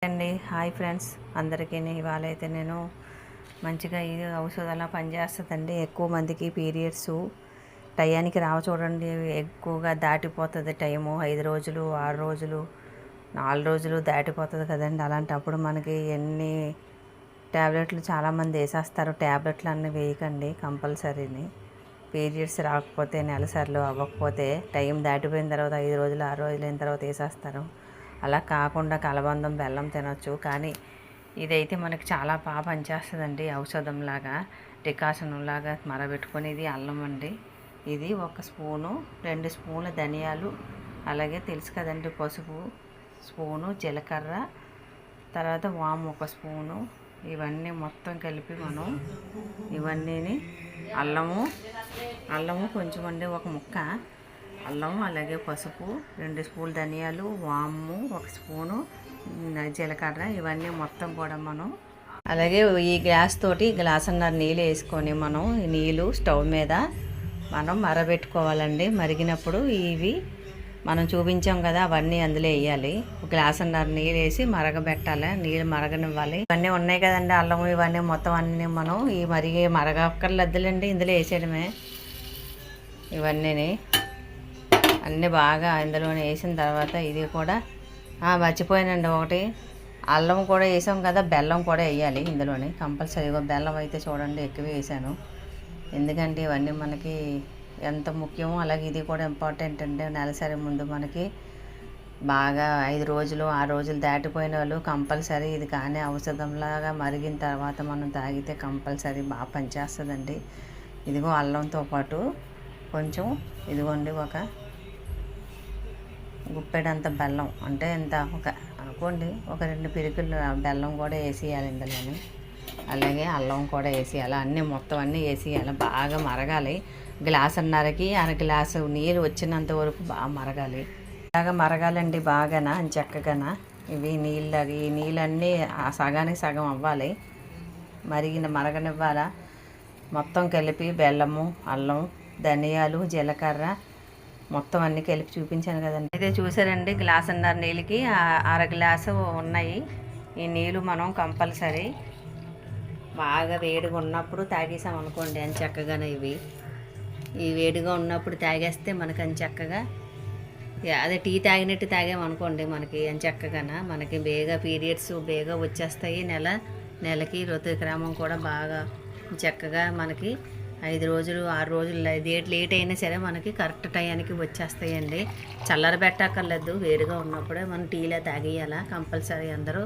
అండి hi friends అందరికీ ఇవాళ అయితే నేను మంచిగా ఇది ఔషధాలా పనిచేస్తుందండి. ఎక్కువ మందికి పీరియడ్స్ టయానికి రావ చూడండి, ఎక్కువగా దాటిపోతుంది టైము. 5 రోజులు 6 రోజులు 4 రోజులు దాటిపోతుంది కదండి. అలాంటప్పుడు మనకి ఎన్ని ట్యాబ్లెట్లు చాలామంది వేసేస్తారు. ట్యాబ్లెట్లు అన్నీ వేయకండి కంపల్సరీని. పీరియడ్స్ రాకపోతే నెలసరిలో అవ్వకపోతే టైం దాటిపోయిన తర్వాత 5 రోజులు 6 రోజులు అయిన తర్వాత వేసేస్తారు. అలా కాకుండా కలబందం బెల్లం తినొచ్చు. కానీ ఇదైతే మనకి చాలా బాగా పనిచేస్తుందండి. ఔషధంలాగా డికాషన్లాగా మరబెట్టుకొని. ఇది అల్లం అండి. ఇది 1 స్పూను, 2 స్పూన్ల ధనియాలు, అలాగే తెలుసు కదండి పసుపు స్పూను, జీలకర్ర, తర్వాత వాము 1 స్పూను. ఇవన్నీ మొత్తం కలిపి మనం ఇవన్నీని అల్లము కొంచెం అండి, 1 ముక్క అల్లం, అలాగే పసుపు, 2 స్పూన్లు ధనియాలు, వాము 1 స్పూను, జీలకర్ర, ఇవన్నీ మొత్తం కూడా మనం అలాగే ఈ గ్లాసున్నర నీళ్ళు వేసుకొని మనం ఈ నీళ్ళు స్టవ్ మీద మనం మరబెట్టుకోవాలండి. మరిగినప్పుడు ఇవి మనం చూపించాం కదా అవన్నీ అందులో వేయాలి. గ్లాసున్నర నీళ్ళు వేసి మరగబెట్టాలి, నీళ్ళు మరగనివ్వాలి. ఇవన్నీ ఉన్నాయి కదండి అల్లం, ఇవన్నీ మొత్తం అన్నీ మనం ఈ మరగక్కర్లేదులేండి, ఇందులో వేసేయడమే. ఇవన్నీ అన్నీ బాగా ఇందులోనే వేసిన తర్వాత ఇది కూడా మర్చిపోయానండి ఒకటి, అల్లం కూడా వేసాం కదా, బెల్లం కూడా వేయాలి ఇందులోనే కంపల్సరీగా. బెల్లం అయితే చూడండి ఎక్కువ వేసాను, ఎందుకంటే ఇవన్నీ మనకి ఎంత ముఖ్యమో అలాగే ఇది కూడా ఇంపార్టెంట్ అండి. నెలసరి ముందు మనకి బాగా 5 రోజులు 6 రోజులు దాటిపోయిన వాళ్ళు కంపల్సరీ ఇది కానీ ఔషధంలాగా మరిగిన తర్వాత మనం తాగితే కంపల్సరీ బాగా పనిచేస్తుందండి. ఇదిగో అల్లంతో పాటు కొంచెం ఇదిగోండి ఒక గుప్పెడంత బెల్లం, అంటే ఎంత అనుకోండి, ఒక 2 పిరికిళ్ళు బెల్లం కూడా వేసేయాలి ఇందులోని. అలాగే అల్లం కూడా వేసేయాలి. అన్నీ మొత్తం అన్నీ వేసేయాలి. బాగా మరగాలి. గ్లాసున్నరకి గ్లాసు నీరు వచ్చినంత వరకు బాగా మరగాలి. బాగా మరగాలండి బాగానా చక్కగానా. ఈ నీళ్ళన్నీ సగానికి సగం అవ్వాలి, మరగనివ్వాలా. మొత్తం కలిపి బెల్లము, అల్లం, ధనియాలు, జీలకర్ర మొత్తం అన్నీ కలిపి చూపించాను కదండి. అయితే చూసారండి, గ్లాసున్నర నీళ్ళకి 1/2 గ్లాసు ఉన్నాయి. ఈ నీళ్ళు మనం కంపల్సరీ బాగా వేడిగా ఉన్నప్పుడు తాగేసాం అనుకోండి అని చక్కగానే ఈ వేడిగా ఉన్నప్పుడు తాగేస్తే మనకి అని చక్కగా అదే టీ తాగినట్టు తాగామనుకోండి మనకి అని చక్కగాన మనకి పీరియడ్స్ బేగా వచ్చేస్తాయి. నెలకి ఋతుక్రమం కూడా బాగా చక్కగా మనకి 5 రోజులు 6 రోజులు లేట్ అయినా సరే మనకి కరెక్ట్ టయానికి వచ్చేస్తాయండి. చల్లరబెట్టక్కర్లేదు, వేడిగా ఉన్నప్పుడే మనం టీలో తాగేయాలా కంపల్సరీ అందరూ.